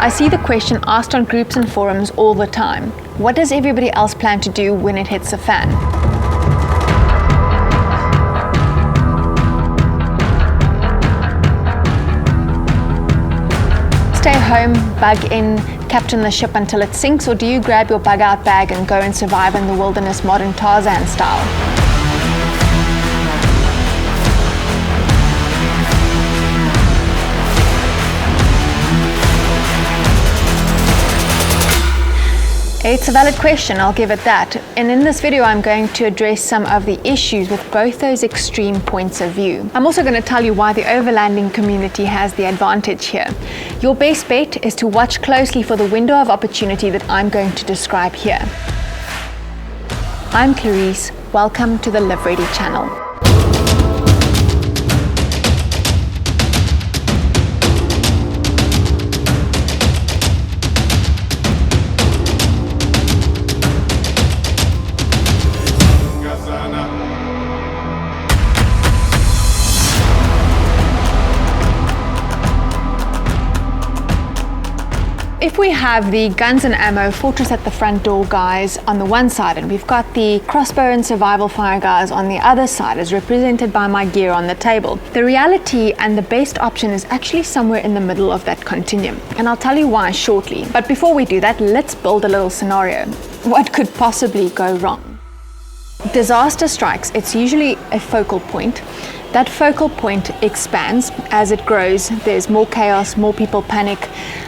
I see the question asked on groups and forums all the time. What does everybody else plan to do when it hits the fan? Stay home, bug in, captain the ship until it sinks, or do you grab your bug out bag and go and survive in the wilderness modern Tarzan style? It's a valid question, I'll give it that. And in this video, I'm going to address some of the issues with both those extreme points of view. I'm also going to tell you why the overlanding community has the advantage here. Your best bet is to watch closely for the window of opportunity that I'm going to describe here. I'm Clarice, welcome to the Live Ready channel. If we have the guns and ammo fortress at the front door guys on the one side, and we've got the crossbow and survival fire guys on the other side, as represented by my gear on the table, the reality and the best option is actually somewhere in the middle of that continuum. And I'll tell you why shortly. But before we do that, let's build a little scenario. What could possibly go wrong? Disaster strikes, it's usually a focal point. That focal point expands as it grows. There's more chaos, more people panic.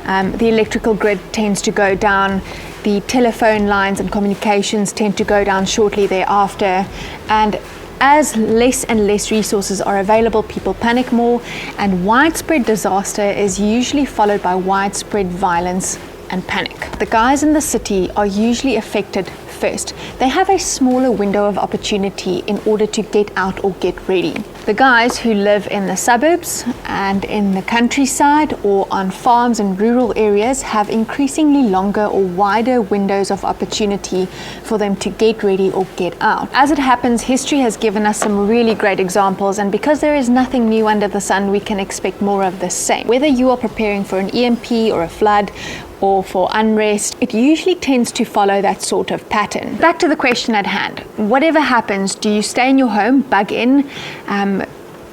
The electrical grid tends to go down. The telephone lines and communications tend to go down shortly thereafter. And as less and less resources are available, people panic more. And widespread disaster is usually followed by widespread violence and panic. The guys in the city are usually affected first. They have a smaller window of opportunity in order to get out or get ready. The guys who live in the suburbs and in the countryside or on farms and rural areas have increasingly longer or wider windows of opportunity for them to get ready or get out. As it happens, history has given us some really great examples, and because there is nothing new under the sun, we can expect more of the same. Whether you are preparing for an EMP or a flood or for unrest, it usually tends to follow that sort of pattern. Back to the question at hand. Whatever happens, do you stay in your home, bug in,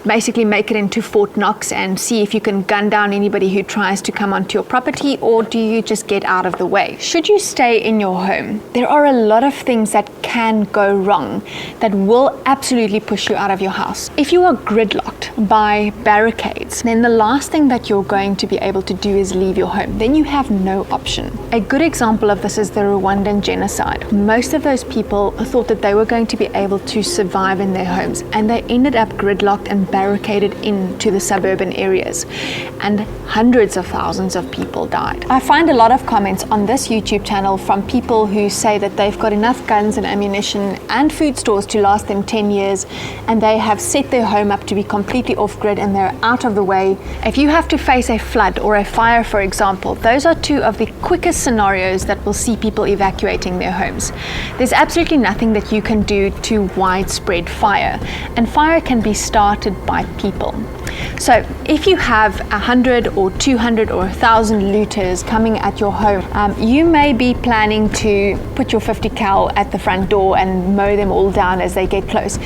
basically make it into Fort Knox and see if you can gun down anybody who tries to come onto your property, or do you just get out of the way? Should you stay in your home, there are a lot of things that can go wrong that will absolutely push you out of your house. If you are gridlocked by barricades, then the last thing that you're going to be able to do is leave your home. Then you have no option. A good example of this is the Rwandan genocide. Most of those people thought that they were going to be able to survive in their homes, and they ended up gridlocked and barricaded into the suburban areas, and hundreds of thousands of people died. I find a lot of comments on this YouTube channel from people who say that they've got enough guns and ammunition and food stores to last them 10 years, and they have set their home up to be completely off-grid and they're out of the way. If you have to face a flood or a fire, for example, those are two of the quickest scenarios that will see people evacuating their homes. There's absolutely nothing that you can do to widespread fire, and fire can be started by people. So if you have 100 or 200 or 1,000 looters coming at your home, you may be planning to put your 50 cal at the front door and mow them all down as they get close.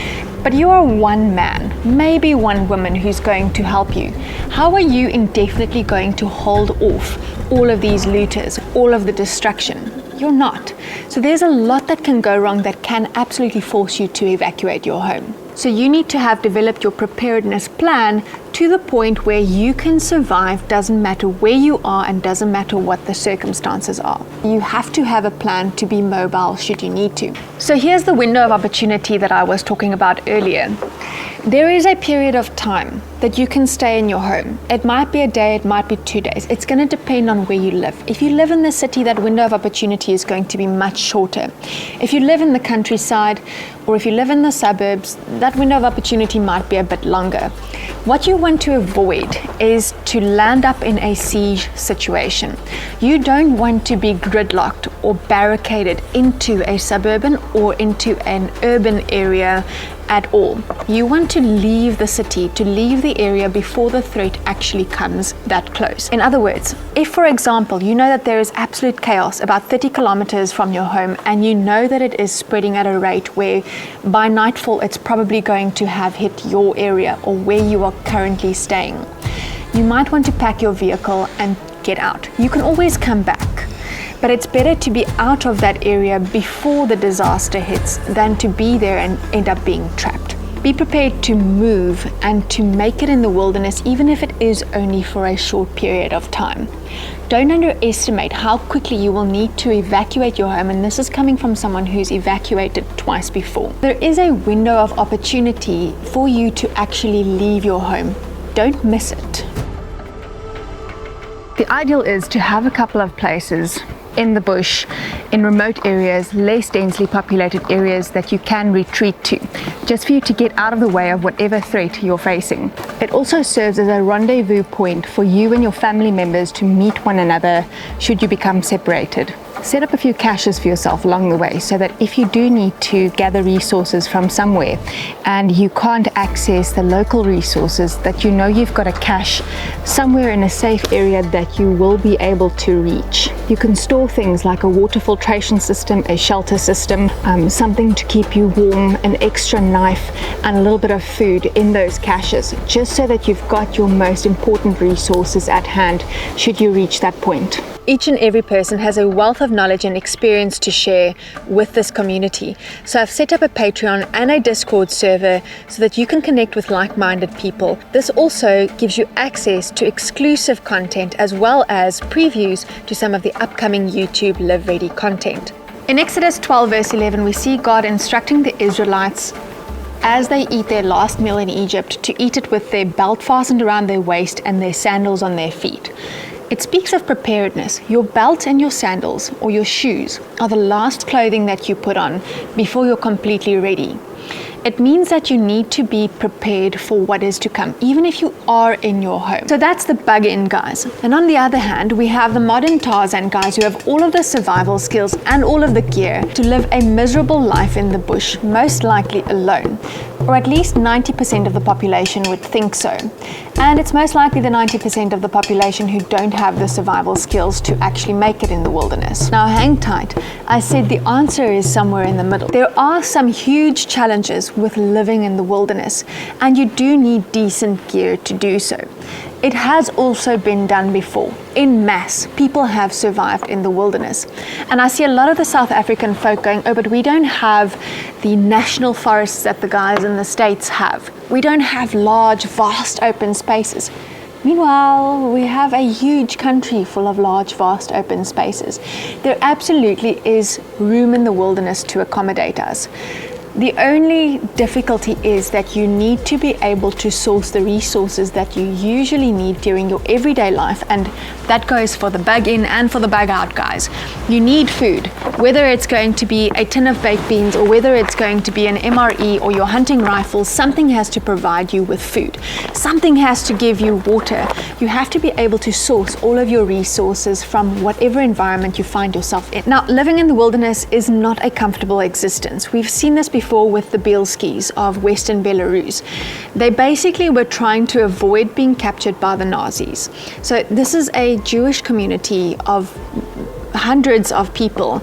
But you are one man, maybe one woman who's going to help you. How are you indefinitely going to hold off all of these looters, all of the destruction? You're not. So there's a lot that can go wrong that can absolutely force you to evacuate your home. So you need to have developed your preparedness plan to the point where you can survive, doesn't matter where you are and doesn't matter what the circumstances are. You have to have a plan to be mobile should you need to. So here's the window of opportunity that I was talking about earlier. There is a period of time that you can stay in your home. It might be a day, it might be 2 days. It's going to depend on where you live. If you live in the city, that window of opportunity is going to be much shorter. If you live in the countryside, or if you live in the suburbs, that window of opportunity might be a bit longer. What you want to avoid is to land up in a siege situation. You don't want to be gridlocked or barricaded into a suburban or into an urban area at all. You want to leave the city, to leave the area before the threat actually comes that close. In other words, if for example you know that there is absolute chaos about 30 kilometers from your home, and you know that it is spreading at a rate where by nightfall it's probably going to have hit your area or where you are currently staying, you might want to pack your vehicle and get out. You can always come back, but it's better to be out of that area before the disaster hits than to be there and end up being trapped. Be prepared to move and to make it in the wilderness, even if it is only for a short period of time. Don't underestimate how quickly you will need to evacuate your home, and this is coming from someone who's evacuated twice before. There is a window of opportunity for you to actually leave your home. Don't miss it. The ideal is to have a couple of places in the bush, in remote areas, less densely populated areas that you can retreat to, just for you to get out of the way of whatever threat you're facing. It also serves as a rendezvous point for you and your family members to meet one another should you become separated. Set up a few caches for yourself along the way so that if you do need to gather resources from somewhere and you can't access the local resources, that you know you've got a cache somewhere in a safe area that you will be able to reach. You can store things like a water filtration system, a shelter system, something to keep you warm, an extra knife and a little bit of food in those caches, just so that you've got your most important resources at hand should you reach that point. Each and every person has a wealth of knowledge and experience to share with this community. So I've set up a Patreon and a Discord server so that you can connect with like-minded people. This also gives you access to exclusive content as well as previews to some of the upcoming YouTube Live Ready content. In Exodus 12 verse 11, we see God instructing the Israelites as they eat their last meal in Egypt to eat it with their belt fastened around their waist and their sandals on their feet. It speaks of preparedness. Your belt and your sandals or your shoes are the last clothing that you put on before you're completely ready. It means that you need to be prepared for what is to come, even if you are in your home. So that's the bug-in guys. And on the other hand, we have the modern Tarzan guys who have all of the survival skills and all of the gear to live a miserable life in the bush, most likely alone. Or at least 90% of the population would think so. And it's most likely the 90% of the population who don't have the survival skills to actually make it in the wilderness. Now hang tight. I said the answer is somewhere in the middle. There are some huge challenges with living in the wilderness, and you do need decent gear to do so. It has also been done before. In mass, people have survived in the wilderness. And I see a lot of the South African folk going, oh, but we don't have the national forests that the guys in the States have. We don't have large, vast open spaces. Meanwhile, we have a huge country full of large, vast open spaces. There absolutely is room in the wilderness to accommodate us. The only difficulty is that you need to be able to source the resources that you usually need during your everyday life, and that goes for the bug in and for the bug out guys. You need food, whether it's going to be a tin of baked beans or whether it's going to be an MRE or your hunting rifle. Something has to provide you with food. Something has to give you water. You have to be able to source all of your resources from whatever environment you find yourself in. Now, living in the wilderness is not a comfortable existence. We've seen this before with the Bielskis of Western Belarus. They basically were trying to avoid being captured by the Nazis. So this is a Jewish community of hundreds of people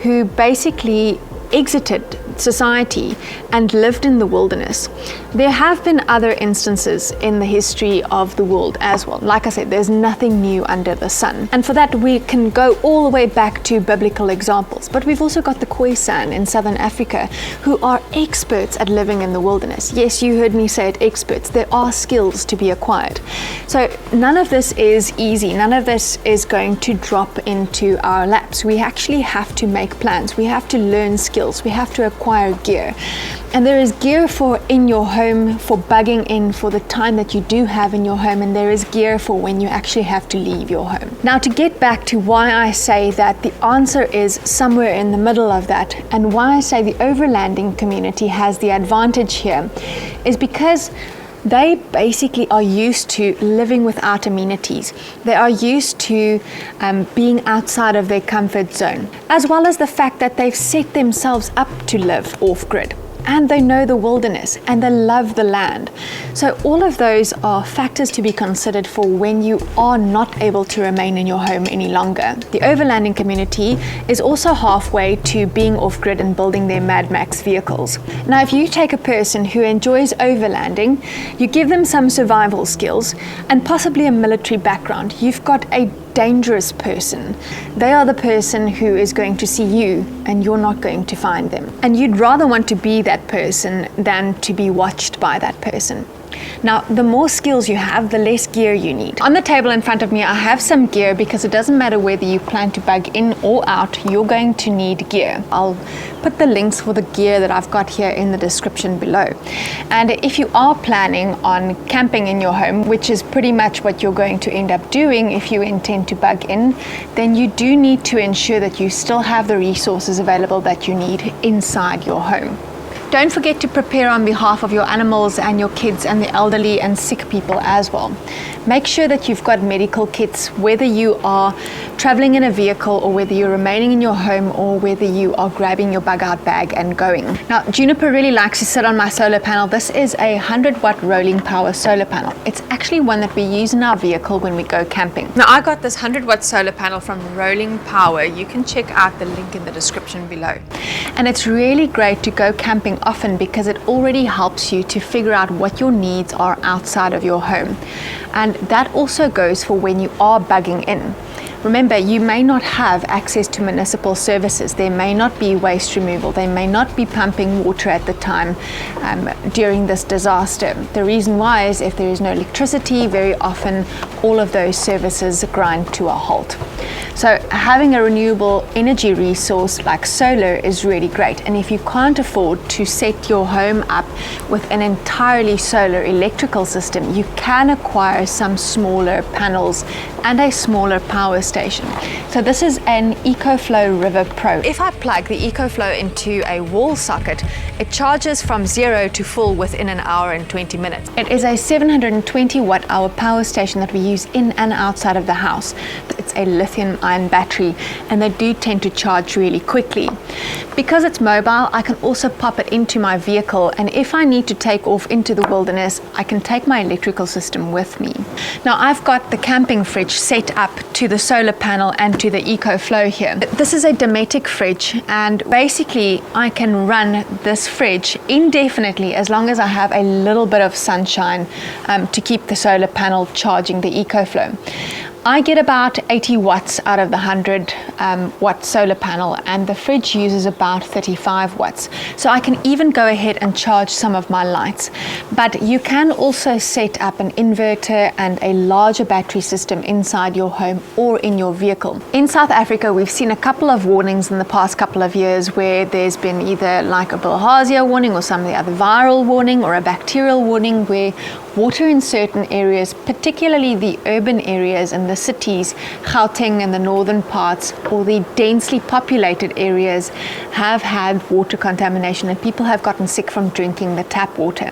who basically exited society and lived in the wilderness. There have been other instances in the history of the world as well. Like I said, there's nothing new under the sun. And for that, we can go all the way back to biblical examples. But we've also got the Khoisan in Southern Africa who are experts at living in the wilderness. Yes, you heard me say it, experts. There are skills to be acquired. So none of this is easy. None of this is going to drop into our laps. We actually have to make plans. We have to learn skills. We have to acquire gear. And there is gear for in your home, for bugging in for the time that you do have in your home, and there is gear for when you actually have to leave your home. Now, to get back to why I say that the answer is somewhere in the middle of that, and why I say the overlanding community has the advantage here, is because they basically are used to living without amenities. They are used to being outside of their comfort zone, as well as the fact that they've set themselves up to live off-grid. and they know the wilderness, and they love the land. So all of those are factors to be considered for when you are not able to remain in your home any longer. The overlanding community is also halfway to being off-grid and building their Mad Max vehicles. Now, if you take a person who enjoys overlanding, you give them some survival skills and possibly a military background, you've got a dangerous person. They are the person who is going to see you and you're not going to find them. And you'd rather want to be that person than to be watched by that person. Now, the more skills you have, the less gear you need. On the table in front of me, I have some gear because it doesn't matter whether you plan to bug in or out, you're going to need gear. I'll put the links for the gear that I've got here in the description below. And if you are planning on camping in your home, which is pretty much what you're going to end up doing if you intend to bug in, then you do need to ensure that you still have the resources available that you need inside your home. Don't forget to prepare on behalf of your animals and your kids and the elderly and sick people as well. Make sure that you've got medical kits, whether you are traveling in a vehicle or whether you're remaining in your home or whether you are grabbing your bug out bag and going. Now, Juniper really likes to sit on my solar panel. This is a 100-watt rolling power solar panel. It's actually one that we use in our vehicle when we go camping. Now, I got this 100-watt solar panel from Rolling Power. You can check out the link in the description below. And it's really great to go camping often because it already helps you to figure out what your needs are outside of your home. And that also goes for when you are bugging in. Remember, you may not have access to municipal services. There may not be waste removal. They may not be pumping water at the time during this disaster. The reason why is if there is no electricity, very often all of those services grind to a halt. So having a renewable energy resource like solar is really great. And if you can't afford to set your home up with an entirely solar electrical system, you can acquire some smaller panels and a smaller power station. So this is an EcoFlow River Pro. If I plug the EcoFlow into a wall socket, it charges from 0 to full within an hour and 20 minutes. It is a 720 watt-hour power station that we use in and outside of the house. It's a lithium-ion battery and they do tend to charge really quickly. Because it's mobile, I can also pop it into my vehicle, and if I need to take off into the wilderness, I can take my electrical system with me. Now, I've got the camping fridge set up to the solar panel and to the EcoFlow here. This is a Dometic fridge, and basically I can run this fridge indefinitely as long as I have a little bit of sunshine to keep the solar panel charging the EcoFlow. I get about 80 watts out of the 100 watt solar panel, and the fridge uses about 35 watts. So I can even go ahead and charge some of my lights. But you can also set up an inverter and a larger battery system inside your home or in your vehicle. In South Africa, we've seen a couple of warnings in the past couple of years where there's been either like a bilharzia warning or some of the other viral warning or a bacterial warning where water in certain areas, particularly the urban areas and the cities, Gauteng and the northern parts, or the densely populated areas, have had water contamination and people have gotten sick from drinking the tap water.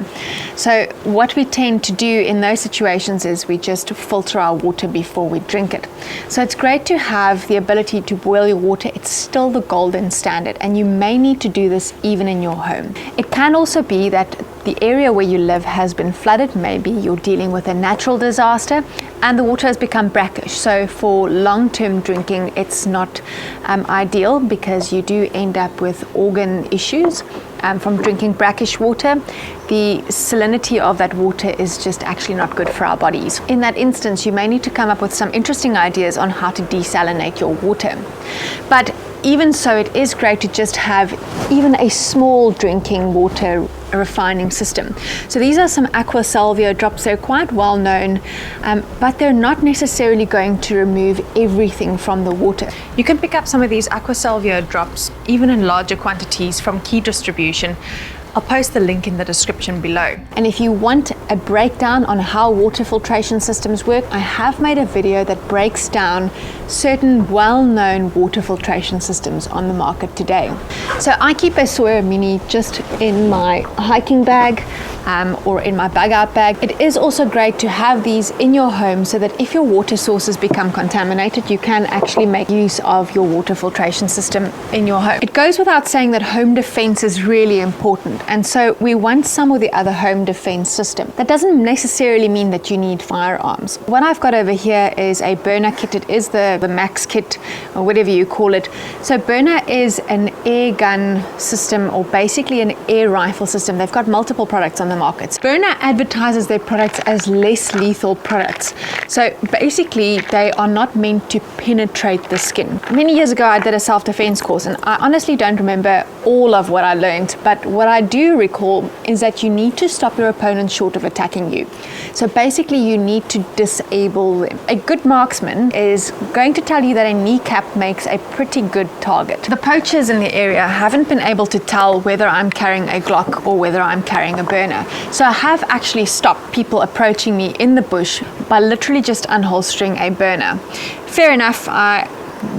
So what we tend to do in those situations is we just filter our water before we drink it. So it's great to have the ability to boil your water. It's still the golden standard, and you may need to do this even in your home. It can also be that the area where you live has been flooded. Maybe you're dealing with a natural disaster and the water has become brackish. So for long-term drinking, it's not ideal because you do end up with organ issues from drinking brackish water. The salinity of that water is just actually not good for our bodies. In that instance, you may need to come up with some interesting ideas on how to desalinate your water. But even so, it is great to just have even a small drinking water refining system. So these are some AQUASALVEO drops. They're quite well known, but they're not necessarily going to remove everything from the water. You can pick up some of these AQUASALVEO drops even in larger quantities from Key Distribution. I'll post the link in the description below. And if you want a breakdown on how water filtration systems work, I have made a video that breaks down certain well-known water filtration systems on the market today. So I keep a Sawyer Mini just in my hiking bag or in my bug out bag. It is also great to have these in your home so that if your water sources become contaminated, you can actually make use of your water filtration system in your home. It goes without saying that home defense is really important. and so we want some or the other home defense system. That doesn't necessarily mean that you need firearms. What I've got over here is a burner kit. It is the max kit, or whatever you call it. So burner is an air gun system, or basically an air rifle system. They've got multiple products on the market. Burner advertises their products as less lethal products. So basically they are not meant to penetrate the skin. Many years ago I did a self-defense course, and I honestly don't remember all of what I learned, but what I do recall is that you need to stop your opponent short of attacking you. So basically you need to disable them. A good marksman is going to tell you that a kneecap makes a pretty good target. The poachers in the area haven't been able to tell whether I'm carrying a Glock or whether I'm carrying a burner. So I have actually stopped people approaching me in the bush by literally just unholstering a burner. Fair enough, I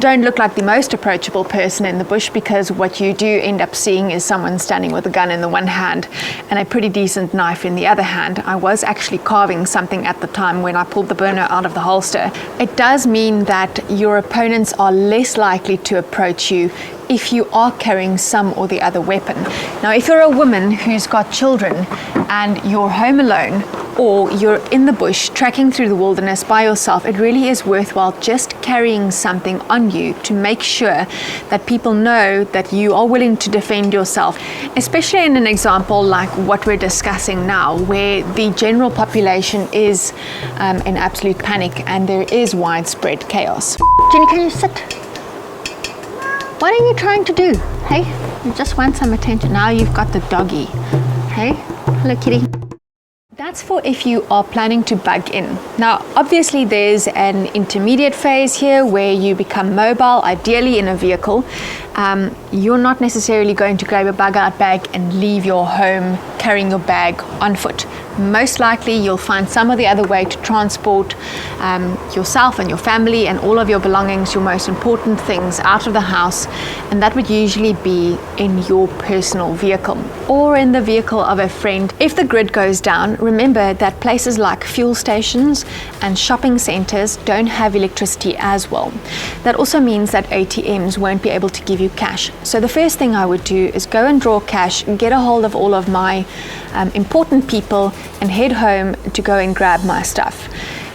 don't look like the most approachable person in the bush, because what you do end up seeing is someone standing with a gun in the one hand and a pretty decent knife in the other hand. I was actually carving something at the time when I pulled the burner out of the holster. It does mean that your opponents are less likely to approach you if you are carrying some or the other weapon. Now, if you're a woman who's got children and you're home alone, or you're in the bush trekking through the wilderness by yourself, it really is worthwhile just carrying something on you to make sure that people know that you are willing to defend yourself, especially in an example like what we're discussing now, where the general population is in absolute panic and there is widespread chaos. Jenny, can you sit? What are you trying to do? Hey, you just want some attention. Now you've got the doggy. Hey, hello kitty. That's for if you are planning to bug in. Now, obviously there's an intermediate phase here where you become mobile, ideally in a vehicle. You're not necessarily going to grab a bug out bag and leave your home carrying your bag on foot. Most likely you'll find some other way to transport yourself and your family and all of your belongings, your most important things, out of the house, and that would usually be in your personal vehicle or in the vehicle of a friend. If the grid goes down, remember that places like fuel stations and shopping centers don't have electricity as well. That also means that ATMs won't be able to give you cash. So the first thing I would do is go and draw cash, get a hold of all of my important people, and head home to go and grab my stuff.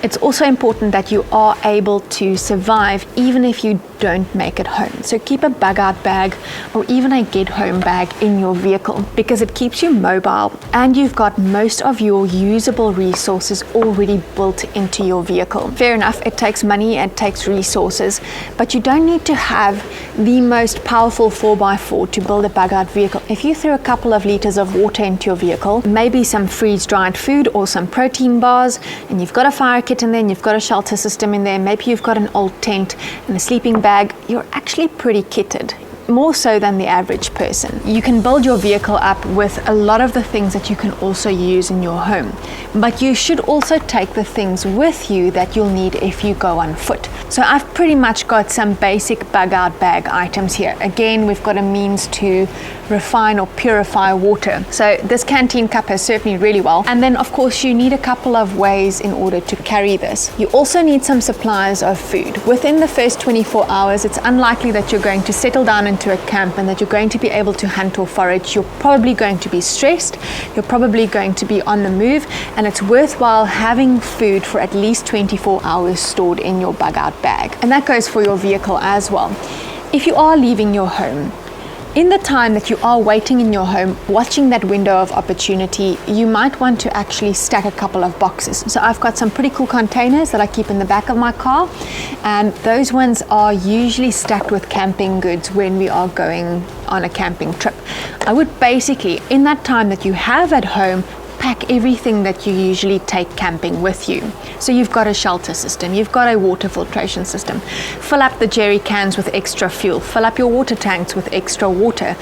It's also important that you are able to survive even if you don't make it home. So keep a bug out bag or even a get home bag in your vehicle, because it keeps you mobile and you've got most of your usable resources already built into your vehicle. Fair enough, it takes money, it takes resources, but you don't need to have the most powerful 4x4 to build a bug out vehicle. If you throw a couple of liters of water into your vehicle, maybe some freeze dried food or some protein bars, and you've got a fire kit in there, and you've got a shelter system in there, maybe you've got an old tent and a sleeping bag, you're actually pretty kitted. More so than the average person. You can build your vehicle up with a lot of the things that you can also use in your home, but you should also take the things with you that you'll need if you go on foot. So I've pretty much got some basic bug out bag items here. Again, we've got a means to refine or purify water. So this canteen cup has served me really well. And then of course you need a couple of ways in order to carry this. You also need some supplies of food. Within the first 24 hours, it's unlikely that you're going to settle down into a camp and that you're going to be able to hunt or forage. You're probably going to be stressed, you're probably going to be on the move, and it's worthwhile having food for at least 24 hours stored in your bug out bag. And that goes for your vehicle as well. If you are leaving your home, in the time that you are waiting in your home, watching that window of opportunity, you might want to actually stack a couple of boxes. So I've got some pretty cool containers that I keep in the back of my car, and those ones are usually stacked with camping goods when we are going on a camping trip. I would basically, in that time that you have at home, pack everything that you usually take camping with you. So you've got a shelter system, you've got a water filtration system, fill up the jerry cans with extra fuel, fill up your water tanks with extra water,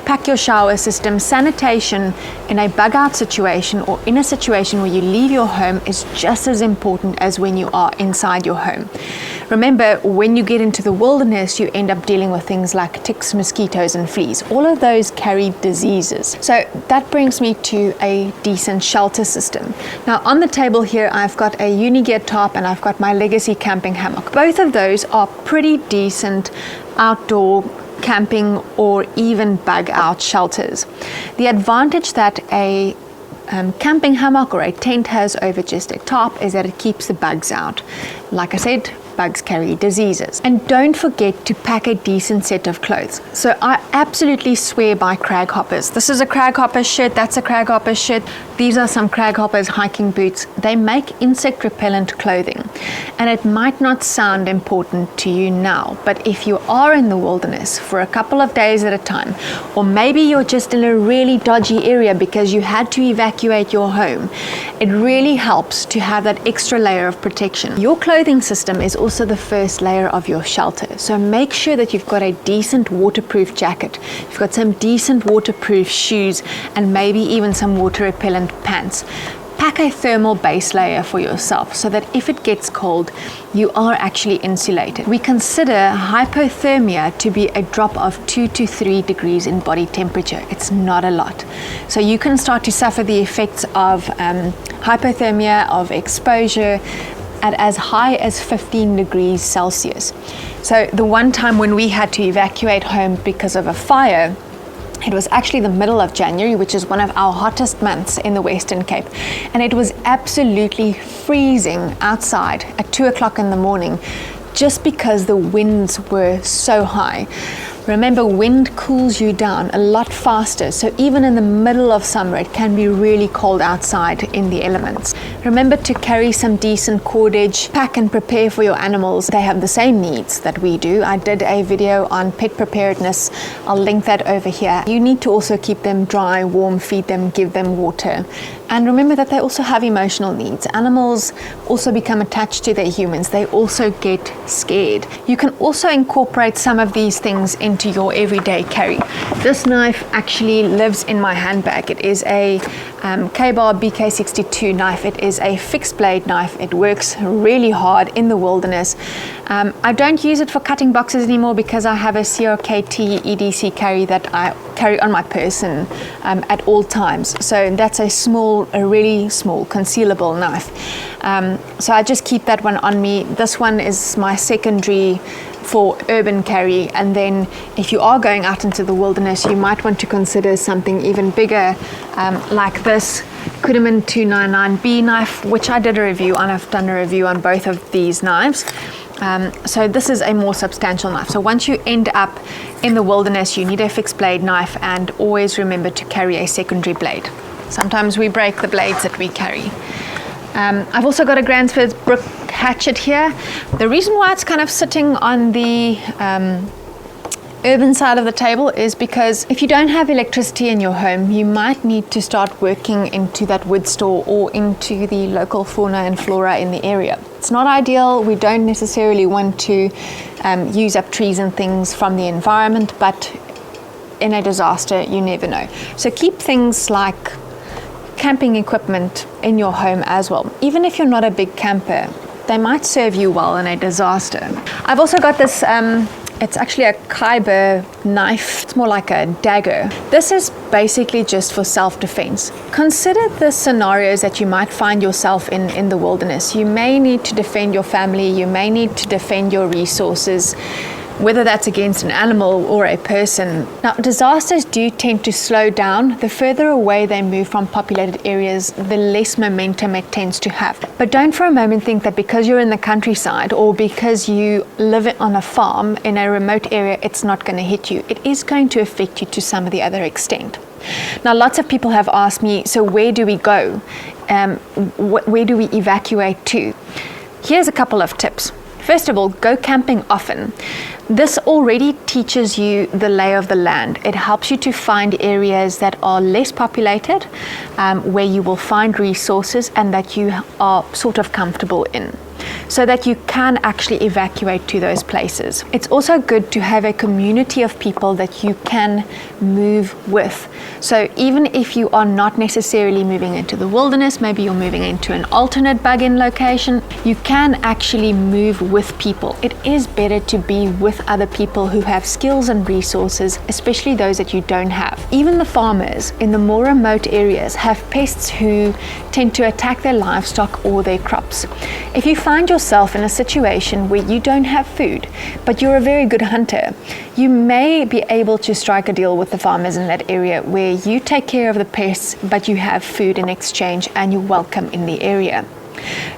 pack your shower system. Sanitation in a bug out situation or in a situation where you leave your home is just as important as when you are inside your home. Remember, when you get into the wilderness, you end up dealing with things like ticks, mosquitoes, and fleas. All of those carry diseases. So that brings me to a decent shelter system. Now on the table here, I've got a Unigear tarp and I've got my Legacy camping hammock. Both of those are pretty decent outdoor camping or even bug out shelters. The advantage that a camping hammock or a tent has over just a tarp is that it keeps the bugs out. Like I said, bugs carry diseases. And don't forget to pack a decent set of clothes. So I absolutely swear by crag hoppers. This is a crag hopper shirt, that's a crag hopper shirt. These are some crag hoppers hiking boots. They make insect repellent clothing. And it might not sound important to you now, but if you are in the wilderness for a couple of days at a time, or maybe you're just in a really dodgy area because you had to evacuate your home, it really helps to have that extra layer of protection. Your clothing system is also the first layer of your shelter. So make sure that you've got a decent waterproof jacket, you've got some decent waterproof shoes, and maybe even some water repellent pants. Pack a thermal base layer for yourself so that if it gets cold, you are actually insulated. We consider hypothermia to be a drop of 2 to 3 degrees in body temperature. It's not a lot. So you can start to suffer the effects of hypothermia, of exposure, at as high as 15 degrees Celsius. So the one time when we had to evacuate home because of a fire, it was actually the middle of January, which is one of our hottest months in the Western Cape. And it was absolutely freezing outside at 2 o'clock in the morning just because the winds were so high. Remember, wind cools you down a lot faster, so even in the middle of summer it can be really cold outside in the elements. Remember to carry some decent cordage, pack and prepare for your animals. They have the same needs that we do. I did a video on pet preparedness. I'll link that over here. You need to also keep them dry, warm, feed them, give them water. And remember that they also have emotional needs. Animals also become attached to their humans. They also get scared. You can also incorporate some of these things into your everyday carry. This knife actually lives in my handbag. It is a K-Bar BK62 knife. It is a fixed blade knife. It works really hard in the wilderness. I don't use it for cutting boxes anymore because I have a CRKT EDC carry that I carry on my person at all times. So that's a really small concealable knife. So I just keep that one on me. This one is my secondary for urban carry, and then if you are going out into the wilderness, you might want to consider something even bigger, like this Kudiman 299B knife, which I did a review on. I've done a review on both of these knives. So this is a more substantial knife. So once you end up in the wilderness, you need a fixed blade knife, and always remember to carry a secondary blade. Sometimes we break the blades that we carry. I've also got a Gransford's Brook hatchet here. The reason why it's kind of sitting on the urban side of the table is because if you don't have electricity in your home, you might need to start working into that wood store or into the local fauna and flora in the area. It's not ideal. We don't necessarily want to use up trees and things from the environment, but in a disaster, you never know. So keep things like camping equipment in your home as well. Even if you're not a big camper, they might serve you well in a disaster. I've also got this, it's actually a Khyber knife. It's more like a dagger. This is basically just for self-defense. Consider the scenarios that you might find yourself in the wilderness. You may need to defend your family, you may need to defend your resources, whether that's against an animal or a person. Now, disasters do tend to slow down. The further away they move from populated areas, the less momentum it tends to have. But don't for a moment think that because you're in the countryside or because you live on a farm in a remote area, it's not going to hit you. It is going to affect you to some of the other extent. Now, lots of people have asked me, so where do we go? Where do we evacuate to? Here's a couple of tips. First of all, go camping often. This already teaches you the lay of the land. It helps you to find areas that are less populated, where you will find resources and that you are sort of comfortable in, so that you can actually evacuate to those places. It's also good to have a community of people that you can move with. So even if you are not necessarily moving into the wilderness, maybe you're moving into an alternate bug-in location, you can actually move with people. It is better to be with other people who have skills and resources, especially those that you don't have. Even the farmers in the more remote areas have pests who tend to attack their livestock or their crops. If you find yourself in a situation where you don't have food, but you're a very good hunter. You may be able to strike a deal with the farmers in that area where you take care of the pests, but you have food in exchange and you're welcome in the area.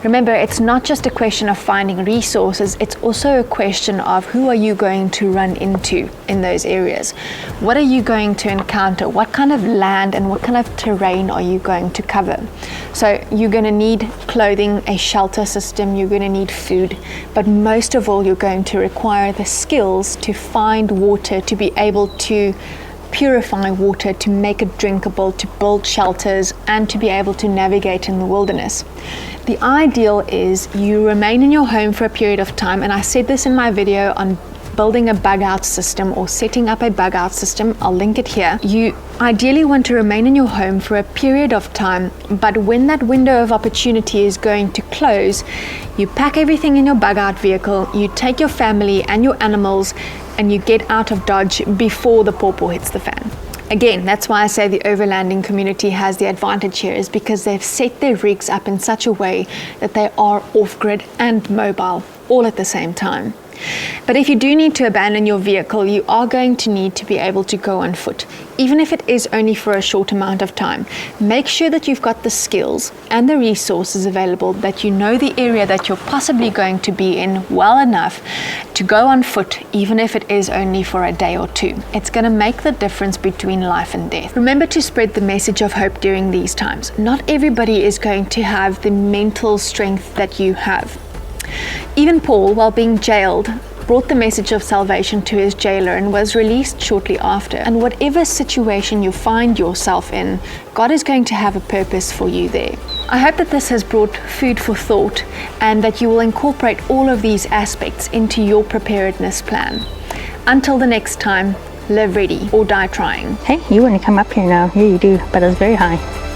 Remember, it's not just a question of finding resources, it's also a question of who are you going to run into in those areas. What are you going to encounter? What kind of land and what kind of terrain are you going to cover? So you're going to need clothing, a shelter system, you're going to need food, but most of all, you're going to require the skills to find water, to be able to purify water, to make it drinkable, to build shelters, and to be able to navigate in the wilderness. The ideal is you remain in your home for a period of time, and I said this in my video on building a bug out system or setting up a bug out system. I'll link it here. You ideally want to remain in your home for a period of time, but when that window of opportunity is going to close, you pack everything in your bug out vehicle, you take your family and your animals, and you get out of Dodge before the pawpaw hits the fan. Again, that's why I say the overlanding community has the advantage here, is because they've set their rigs up in such a way that they are off-grid and mobile all at the same time. But if you do need to abandon your vehicle, you are going to need to be able to go on foot, even if it is only for a short amount of time. Make sure that you've got the skills and the resources available, that you know the area that you're possibly going to be in well enough to go on foot, even if it is only for a day or two. It's going to make the difference between life and death. Remember to spread the message of hope during these times. Not everybody is going to have the mental strength that you have. Even Paul, while being jailed, brought the message of salvation to his jailer and was released shortly after. And whatever situation you find yourself in, God is going to have a purpose for you there. I hope that this has brought food for thought and that you will incorporate all of these aspects into your preparedness plan. Until the next time, live ready or die trying. Hey, you want to come up here now? Here you do, but it's very high.